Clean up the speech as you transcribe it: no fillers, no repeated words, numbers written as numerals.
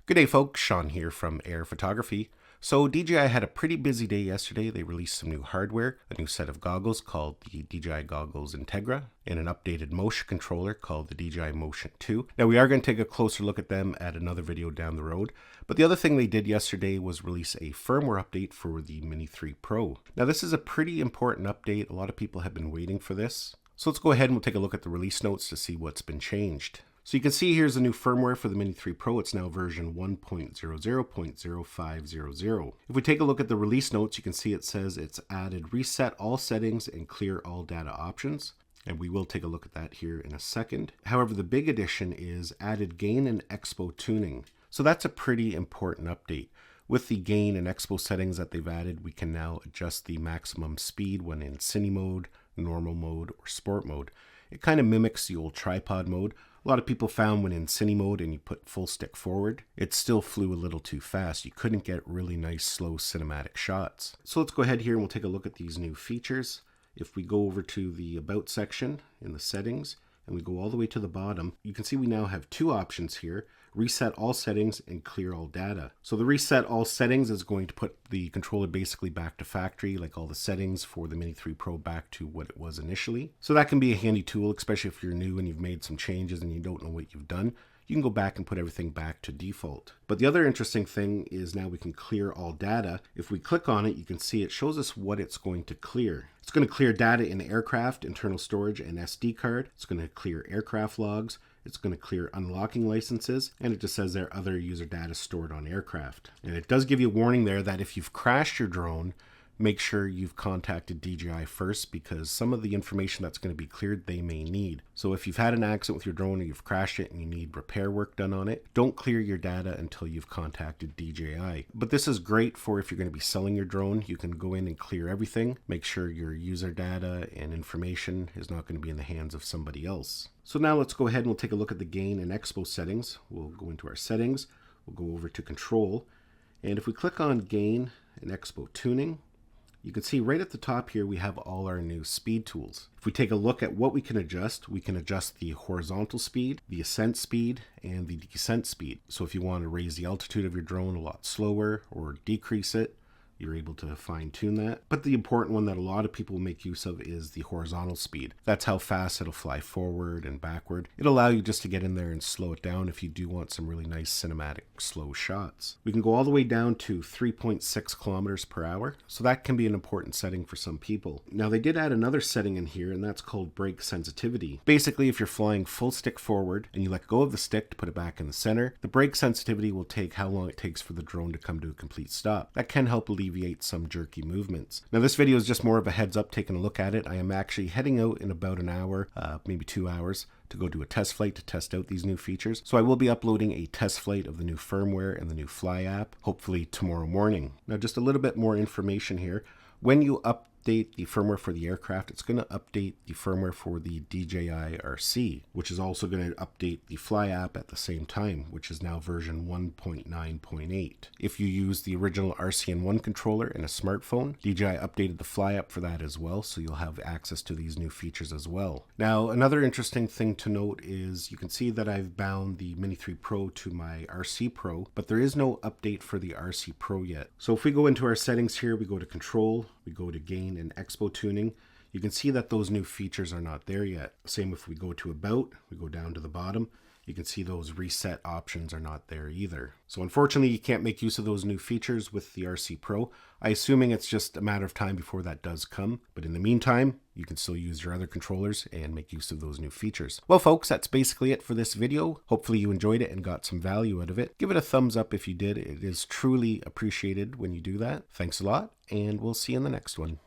Good day folks, Sean here from Air Photography. So DJI had a pretty busy day yesterday. They released some new hardware, a new set of goggles called the DJI Goggles Integra, and an updated motion controller called the DJI Motion 2. Now we are going to take a closer look at them at another video down the road, but the other thing they did yesterday was release a firmware update for the Mini 3 Pro. Now this is a pretty important update. A lot of people have been waiting for this. So let's go ahead and we'll take a look at the release notes to see what's been changed. So you can see here's a new firmware for the Mini 3 Pro. It's now version 1.00.0500. If we take a look at the release notes, you can see it says it's added reset all settings and clear all data options. And we will take a look at that here in a second. However, the big addition is added gain and expo tuning. So that's a pretty important update. With the gain and expo settings that they've added, we can now adjust the maximum speed when in cine mode, normal mode, or sport mode. It kind of mimics the old tripod mode. A lot of people found when in cine mode and you put full stick forward, it still flew a little too fast. You couldn't get really nice, slow cinematic shots. So let's go ahead here and we'll take a look at these new features. If we go over to the About section in the settings and we go all the way to the bottom, you can see we now have two options here. Reset all settings and clear all data. So the reset all settings is going to put the controller basically back to factory, like all the settings for the Mini 3 Pro back to what it was initially. So that can be a handy tool, especially if you're new and you've made some changes and you don't know what you've done. You can go back and put everything back to default. But the other interesting thing is now we can clear all data. If we click on it, you can see it shows us what it's going to clear. It's going to clear data in aircraft, internal storage, and SD card. It's going to clear aircraft logs. It's going to clear unlocking licenses, and it just says there are other user data stored on aircraft. And it does give you a warning there that if you've crashed your drone, make sure you've contacted DJI first, because some of the information that's going to be cleared they may need. So if you've had an accident with your drone or you've crashed it and you need repair work done on it, don't clear your data until you've contacted DJI. But this is great for if you're going to be selling your drone. You can go in and clear everything, make sure your user data and information is not going to be in the hands of somebody else. So now let's go ahead and we'll take a look at the gain and expo settings. We'll go into our settings, we'll go over to control, and if we click on gain and expo tuning, you can see right at the top here we have all our new speed tools. If we take a look at what we can adjust the horizontal speed, the ascent speed, and the descent speed. So if you want to raise the altitude of your drone a lot slower or decrease it, you're able to fine tune that. But the important one that a lot of people make use of is the horizontal speed. That's how fast it'll fly forward and backward. It'll allow you just to get in there and slow it down if you do want some really nice cinematic slow shots. We can go all the way down to 3.6 kilometers per hour. So that can be an important setting for some people. Now they did add another setting in here, and that's called brake sensitivity. Basically, if you're flying full stick forward and you let go of the stick to put it back in the center, the brake sensitivity will take how long it takes for the drone to come to a complete stop. That can help alleviate some jerky movements. Now this video is just more of a heads up taking a look at it. I am actually heading out in about an hour, maybe 2 hours, to go do a test flight to test out these new features. So I will be uploading a test flight of the new firmware and the new Fly app, hopefully tomorrow morning. Now just a little bit more information here. When you update the firmware for the aircraft, it's going to update the firmware for the DJI RC, which is also going to update the Fly app at the same time, which is now version 1.9.8. If you use the original RCN1 controller in a smartphone, DJI updated the Fly app for that as well, so you'll have access to these new features as well. Now, another interesting thing to note is you can see that I've bound the Mini 3 Pro to my RC Pro, but there is no update for the RC Pro yet. So if we go into our settings here, we go to control, we go to gain and expo tuning, you can see that those new features are not there yet. Same if we go to about, we go down to the bottom, you can see those reset options are not there either. So unfortunately you can't make use of those new features with the RC Pro. I'm assuming it's just a matter of time before that does come, but in the meantime you can still use your other controllers and make use of those new features. Well folks, that's basically it for this video. Hopefully you enjoyed it and got some value out of it. Give it a thumbs up if you did. It is truly appreciated when you do that. Thanks a lot, and we'll see you in the next one.